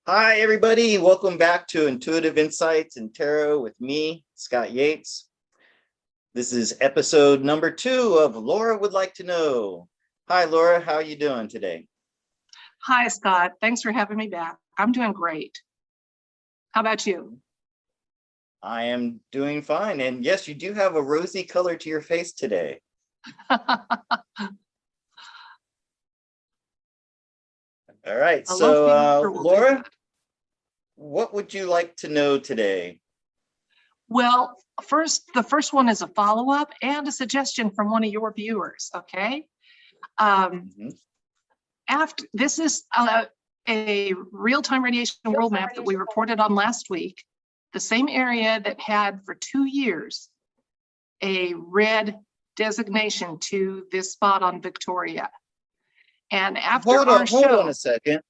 Hi, everybody. Welcome back to Intuitive Insights and Tarot with me, Scott Yates. This is episode number 2 of Laura Would Like to Know. Hi, Laura. How are you doing today? Hi, Scott. Thanks for having me back. I'm doing great. How about you? I am doing fine. And yes, you do have a rosy color to your face today. All right. So, Laura, what would you like to know today? Well, the first one is a follow-up and a suggestion from one of your viewers, okay? This is a real-time radiation world map that we reported on last week, the same area that had for 2 years a red designation to this spot on Victoria. And after hold on a second.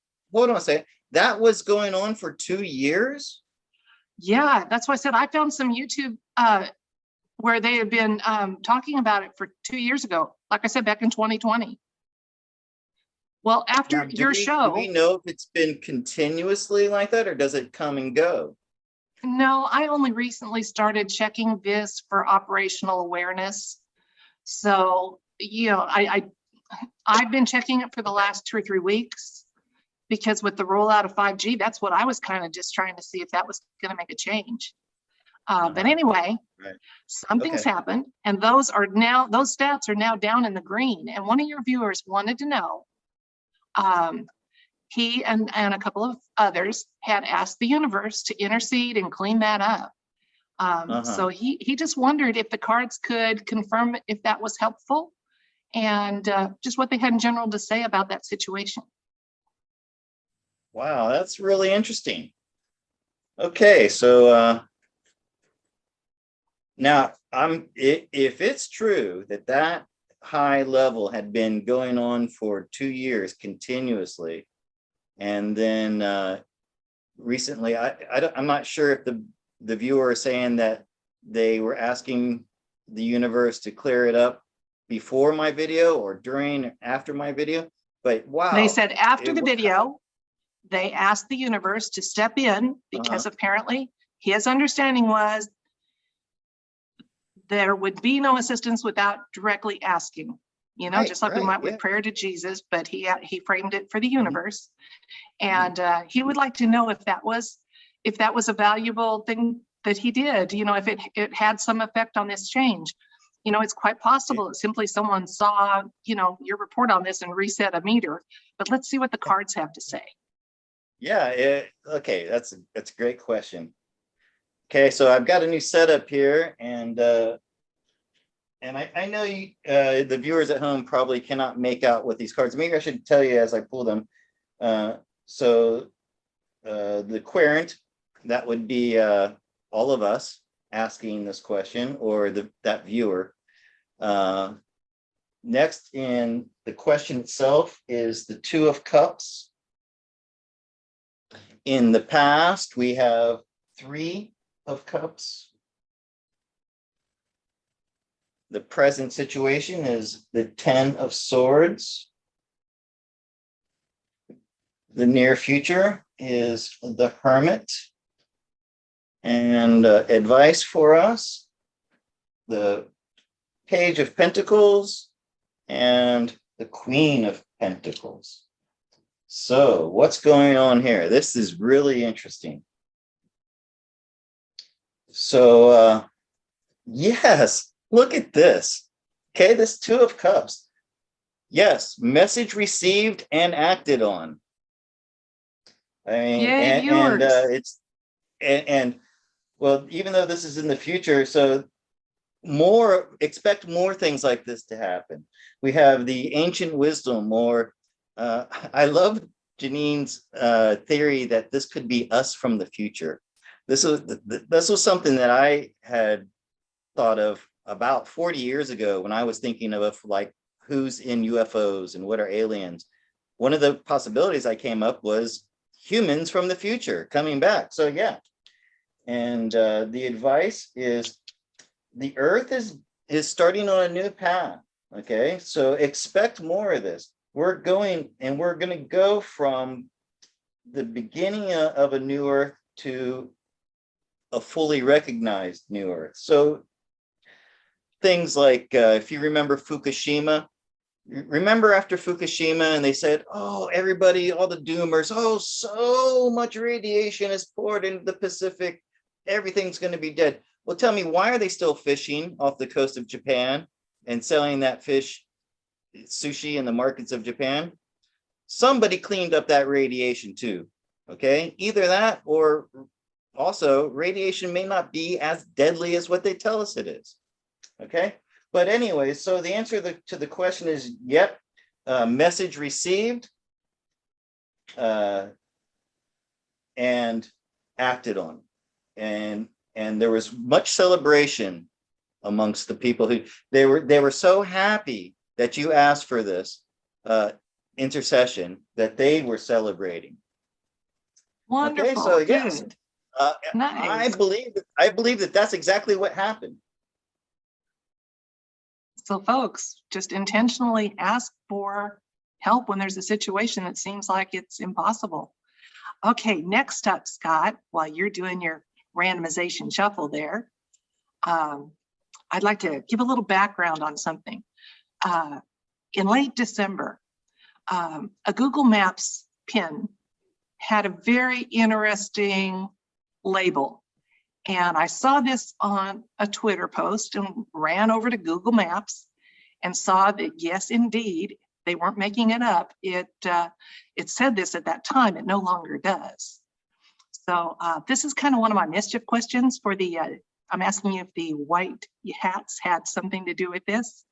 That was going on for 2 years? Yeah, that's why I said I found some YouTube where they had been talking about it for 2 years ago. Like I said, back in 2020. Well, after your show. Do we know if it's been continuously like that, or does it come and go? No, I only recently started checking this for operational awareness. So, you know, I've been checking it for the last 2 or 3 weeks because with the rollout of 5G, that's what I was kind of just trying to see if that was going to make a change. But anyway, something's happened, and those stats are now down in the green. And one of your viewers wanted to know, he and a couple of others had asked the universe to intercede and clean that up. So he just wondered if the cards could confirm if that was helpful and just what they had in general to say about that situation. Wow, that's really interesting. Okay, so now if it's true that high level had been going on for 2 years continuously, and then recently, I'm not sure if the viewer is saying that they were asking the universe to clear it up before my video or during or after my video, but wow. They said after the video, they asked the universe to step in because apparently his understanding was there would be no assistance without directly asking, you know, just like we might with prayer to Jesus, but he framed it for the universe. And he would like to know if that was a valuable thing that he did, you know, if it had some effect on this change. You know, it's quite possible that simply someone saw, you know, your report on this and reset a meter, but let's see what the cards have to say. Yeah, okay, that's a great question. Okay, so I've got a new setup here, and I know you, the viewers at home probably cannot make out what these cards. Maybe I should tell you as I pull them. So the querent, that would be all of us asking this question, or that viewer. Next in the question itself is the Two of Cups. In the past, we have 3 of Cups. The present situation is the 10 of Swords. The near future is the Hermit. And advice for us, the Page of Pentacles and the Queen of Pentacles. So what's going on here? This is really interesting. So yes, look at this. Okay, this Two of Cups. Yes, message received and acted on. I mean, and well, even though this is in the future, so expect more things like this to happen. We have the ancient wisdom, or I love Janine's theory that this could be us from the future. This was something that I had thought of about 40 years ago when I was thinking of like who's in UFOs and what are aliens. One of the possibilities I came up was humans from the future coming back. So yeah, and the advice is the Earth is starting on a new path. Okay, so expect more of this. We're going to go from the beginning of a new Earth to a fully recognized new Earth. So things like, if you remember Fukushima, remember after Fukushima and they said, oh, everybody, all the doomers, oh, so much radiation is poured into the Pacific, everything's going to be dead. Well, tell me, why are they still fishing off the coast of Japan and selling that fish sushi in the markets of Japan? Somebody cleaned up that radiation too. Okay, either that, or also radiation may not be as deadly as what they tell us it is. Okay, but anyway, so the answer to the question is yep. Message received and acted on, and there was much celebration amongst the people who they were so happy that you asked for this intercession that they were celebrating. Wonderful. Okay, so yes, Good. I Nice. believe that that's exactly what happened. So folks, just intentionally ask for help when there's a situation that seems like it's impossible. Okay, next up, Scott, while you're doing your randomization shuffle there, I'd like to give a little background on something. In late December, a Google Maps pin had a very interesting label. And I saw this on a Twitter post and ran over to Google Maps and saw that, yes, indeed, they weren't making it up. It said this at that time. It no longer does. So this is kind of one of my mischief questions for the, I'm asking you if the white hats had something to do with this.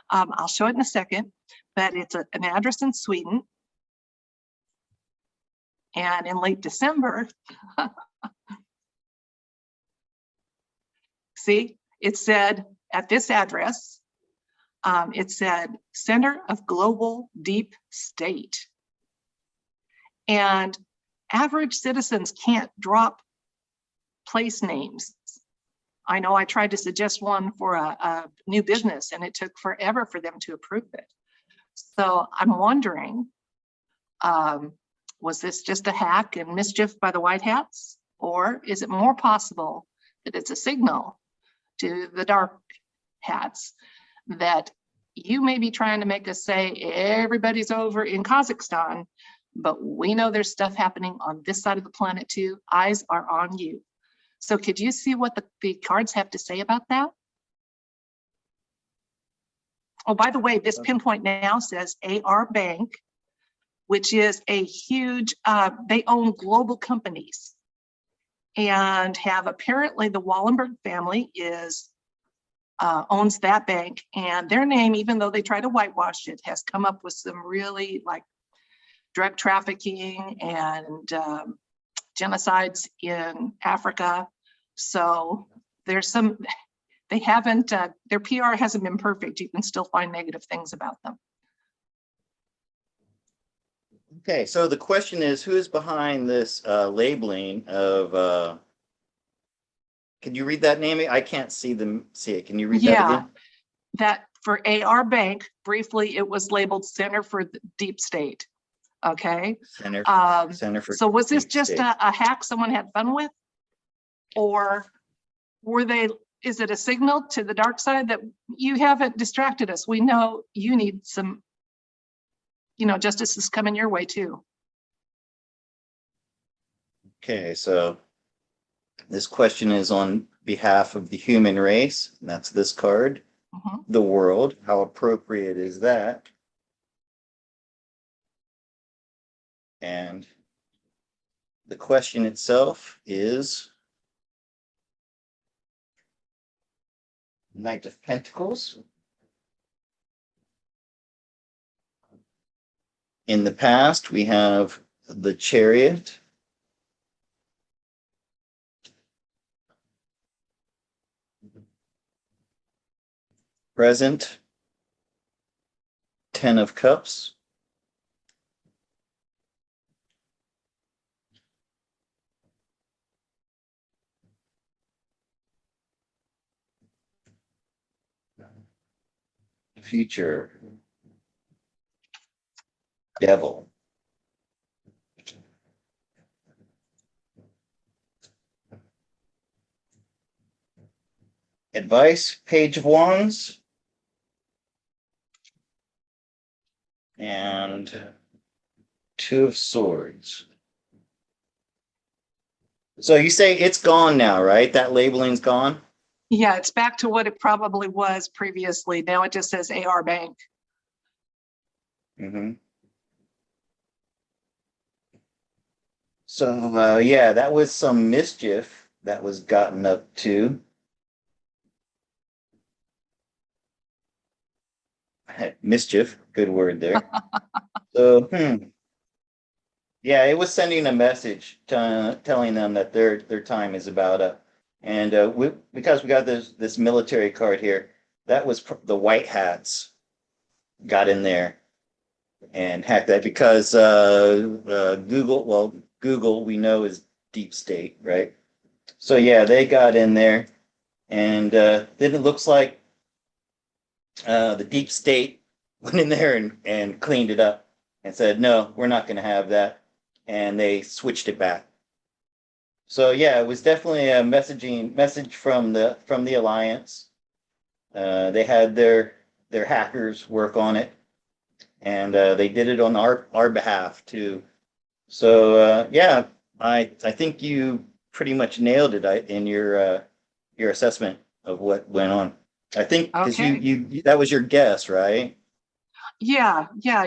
I'll show it in a second, but it's an address in Sweden. And in late December, see, it said at this address, it said Center of Global Deep State. And average citizens can't drop place names. I know I tried to suggest one for a new business and it took forever for them to approve it. So I'm wondering, was this just a hack and mischief by the white hats? Or is it more possible that it's a signal to the dark hats that you may be trying to make us say everybody's over in Kazakhstan, but we know there's stuff happening on this side of the planet too. Eyes are on you. So could you see what the cards have to say about that? Oh, by the way, this pinpoint now says AR Bank, which is a huge, they own global companies and have apparently the Wallenberg family owns that bank, and their name, even though they try to whitewash it, has come up with some really like drug trafficking and genocides in Africa. So there's some, they haven't, their PR hasn't been perfect. You can still find negative things about them. Okay, so the question is, who is behind this labeling of, can you read that name? I can't see it. Can you read that again? That for AR Bank, briefly, it was labeled Center for the Deep State. Okay. Center for so was this Deep just State. a hack someone had fun with? Or is it a signal to the dark side that you haven't distracted us? We know you need some, justice is coming your way too. Okay, so this question is on behalf of the human race, and that's this card. The world, how appropriate is that? And the question itself is Knight of Pentacles. In the past, we have the Chariot. Present, Ten of Cups. Future, Devil. Advice, Page of Wands. And Two of Swords. So you say it's gone now, right? That labeling's gone? Yeah, it's back to what it probably was previously. Now it just says AR Bank. Mm-hmm. So, yeah, that was some mischief that was gotten up to. Mischief, good word there. So, yeah, it was sending a message telling them that their time is about up. And because we got this military card here, that was the white hats got in there and hacked that because Google we know is deep state, right? So yeah, they got in there, and then it looks like the deep state went in there and cleaned it up and said, no, we're not going to have that, and they switched it back. So yeah, it was definitely a message from the alliance. They had their hackers work on it, and they did it on our behalf too. So yeah, I think you pretty much nailed it in your assessment of what went on. I think because Okay. you that was your guess, right? Yeah, yeah.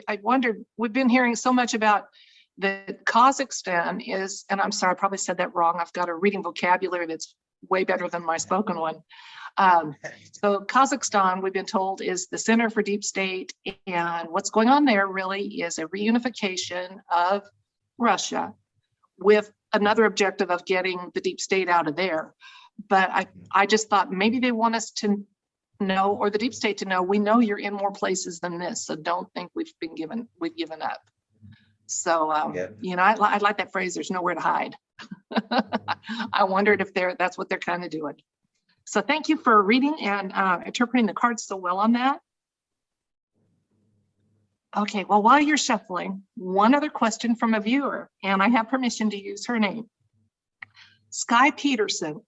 I wondered, we've been hearing so much about that Kazakhstan is, and I'm sorry, I probably said that wrong. I've got a reading vocabulary that's way better than my spoken one. So Kazakhstan, we've been told, is the center for deep state. And what's going on there really is a reunification of Russia with another objective of getting the deep state out of there. But I just thought maybe they want us to know, or the deep state to know, we know you're in more places than this, so don't think we've given up. So Yeah. I like that phrase, there's nowhere to hide. I wondered if that's what they're kind of doing. So thank you for reading and interpreting the cards so well on that. Okay, well, while you're shuffling, one other question from a viewer, and I have permission to use her name. Sky Peterson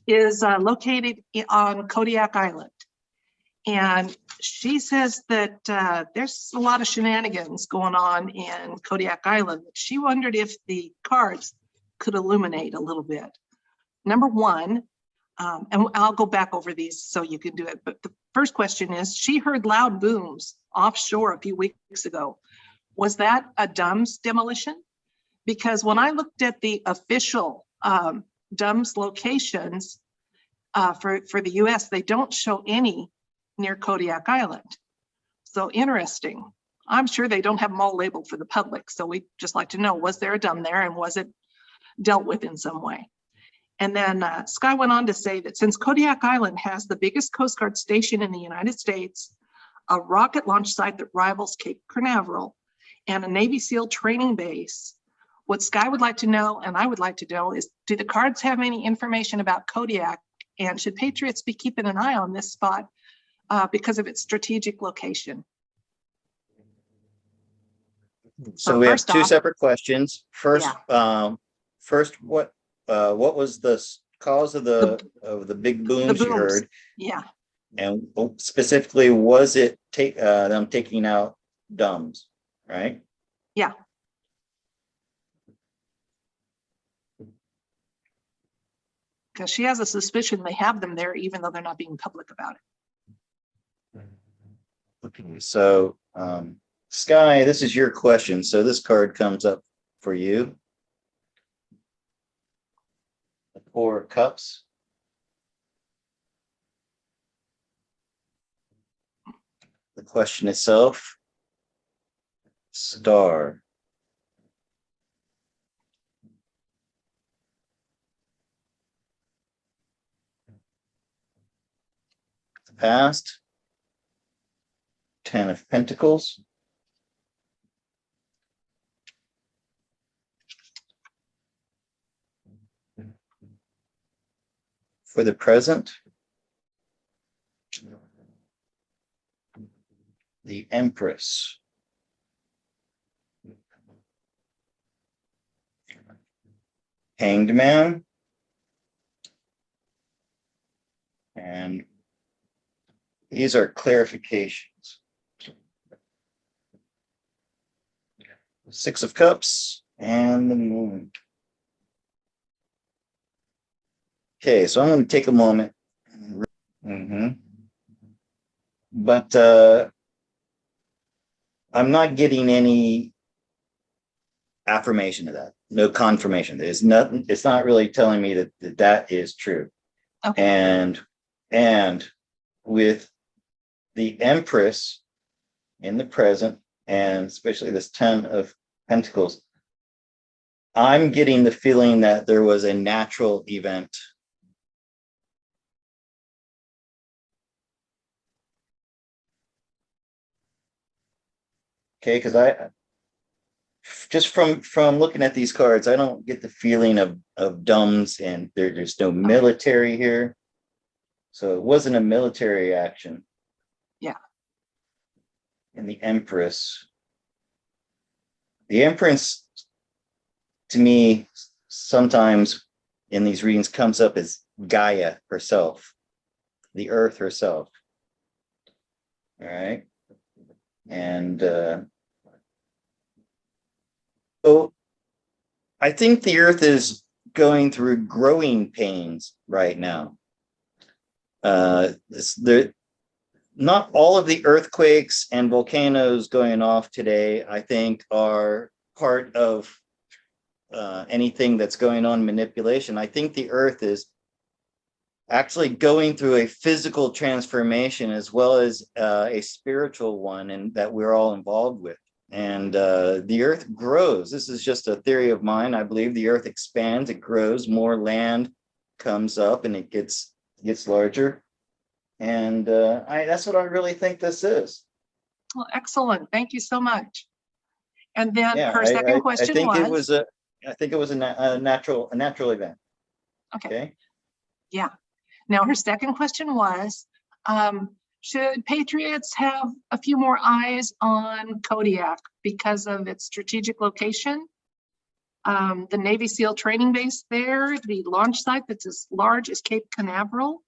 is located on Kodiak Island. And she says that there's a lot of shenanigans going on in Kodiak Island. She wondered if the cards could illuminate a little bit. Number one, and I'll go back over these so you can do it. But the first question is, she heard loud booms offshore a few weeks ago. Was that a DUMS demolition? Because when I looked at the official DUMS locations for the US, they don't show any near Kodiak Island. So interesting. I'm sure they don't have them all labeled for the public. So we just like to know, was there a DUM there and was it dealt with in some way? And then Sky went on to say that since Kodiak Island has the biggest Coast Guard station in the United States, a rocket launch site that rivals Cape Canaveral, and a Navy SEAL training base, what Sky would like to know, and I would like to know, is do the cards have any information about Kodiak, and should Patriots be keeping an eye on this spot because of its strategic location? So we have first two off, separate questions. First, yeah. First, what was the cause of the big The booms you booms, heard, yeah. and specifically, was it them taking out DUMS, right? Yeah. Because she has a suspicion they have them there, even though they're not being public about it. Okay, so Sky, this is your question. So this card comes up for you. The Four of Cups. The question itself, Star. The past, Ten of Pentacles. For the present, the Empress. Hanged Man. And these are clarifications. Six of Cups and the Moon. Okay, so I'm going to take a moment. But I'm not getting any affirmation of that. No confirmation. There's nothing. It's not really telling me that is true. Okay. And with the Empress in the present, and especially this 10 of Pentacles, I'm getting the feeling that there was a natural event. Okay, because I just from looking at these cards, I don't get the feeling of dumbs, and there's no military here. So it wasn't a military action. Yeah. And the Empress. The Empress, to me, sometimes in these readings comes up as Gaia herself, the earth herself. All right. And so I think the earth is going through growing pains right now. Not all of the earthquakes and volcanoes going off today, I think, are part of anything that's going on manipulation. I think the earth is actually going through a physical transformation as well as a spiritual one, and that we're all involved with. And the earth grows. This is just a theory of mine. I believe the earth expands, it grows, more land comes up, and it gets larger. And that's what I really think this is. Well, excellent. Thank you so much. And then Yeah, her second I question think was, it was a natural event. okay. Yeah. Now her second question was, should Patriots have a few more eyes on Kodiak because of its strategic location? The Navy SEAL training base there, the launch site that's as large as Cape Canaveral.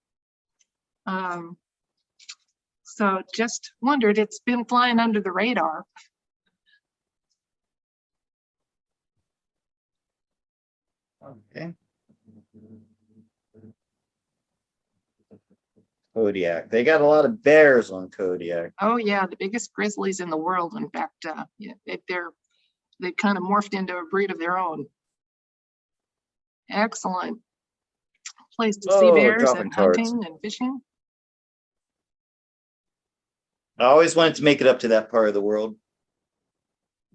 So just wondered, it's been flying under the radar. Okay. Kodiak. They got a lot of bears on Kodiak. Oh yeah, the biggest grizzlies in the world. In fact, yeah, they've kind of morphed into a breed of their own. Excellent place to see bears dropping and cards. hunting and fishing. I always wanted to make it up to that part of the world,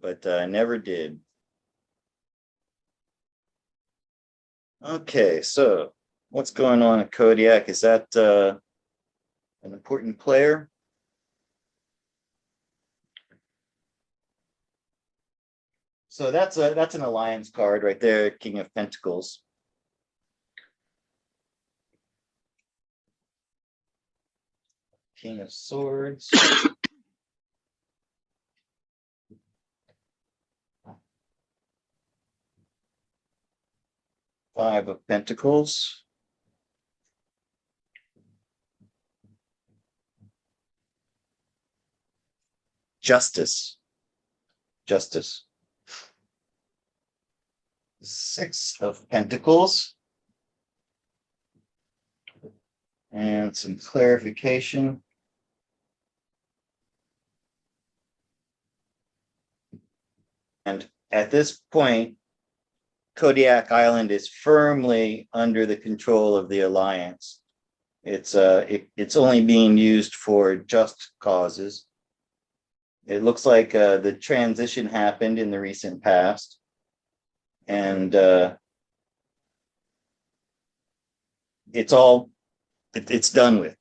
but I never did. Okay, so what's going on at Kodiak? Is that an important player? So that's an alliance card right there, King of Pentacles. King of Swords. Five of Pentacles. Justice. Six of Pentacles. And some clarification. And at this point, Kodiak Island is firmly under the control of the Alliance. It's only being used for just causes. It looks like the transition happened in the recent past, and it's done with.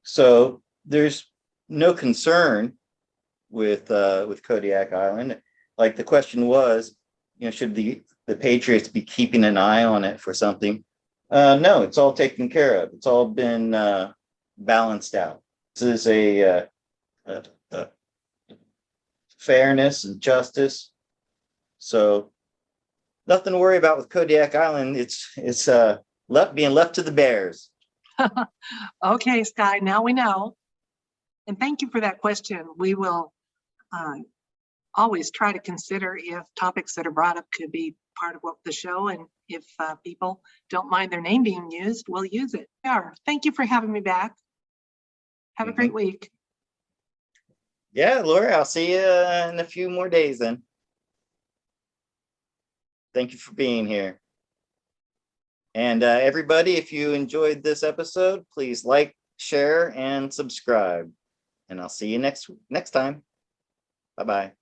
So there's no concern with Kodiak Island. Like the question was, should the Patriots be keeping an eye on it for something? No, it's all taken care of. It's all been balanced out. This is a fairness and justice. So nothing to worry about with Kodiak Island. It's being left to the bears. Okay, Sky, now we know. And thank you for that question. We will always try to consider if topics that are brought up could be part of what the show, and if people don't mind their name being used, we'll use it. Yeah, thank you for having me back. Have a great week. Yeah, Laura, I'll see you in a few more days then. Thank you for being here. And everybody, if you enjoyed this episode, please like, share, and subscribe. And I'll see you next time. Bye-bye.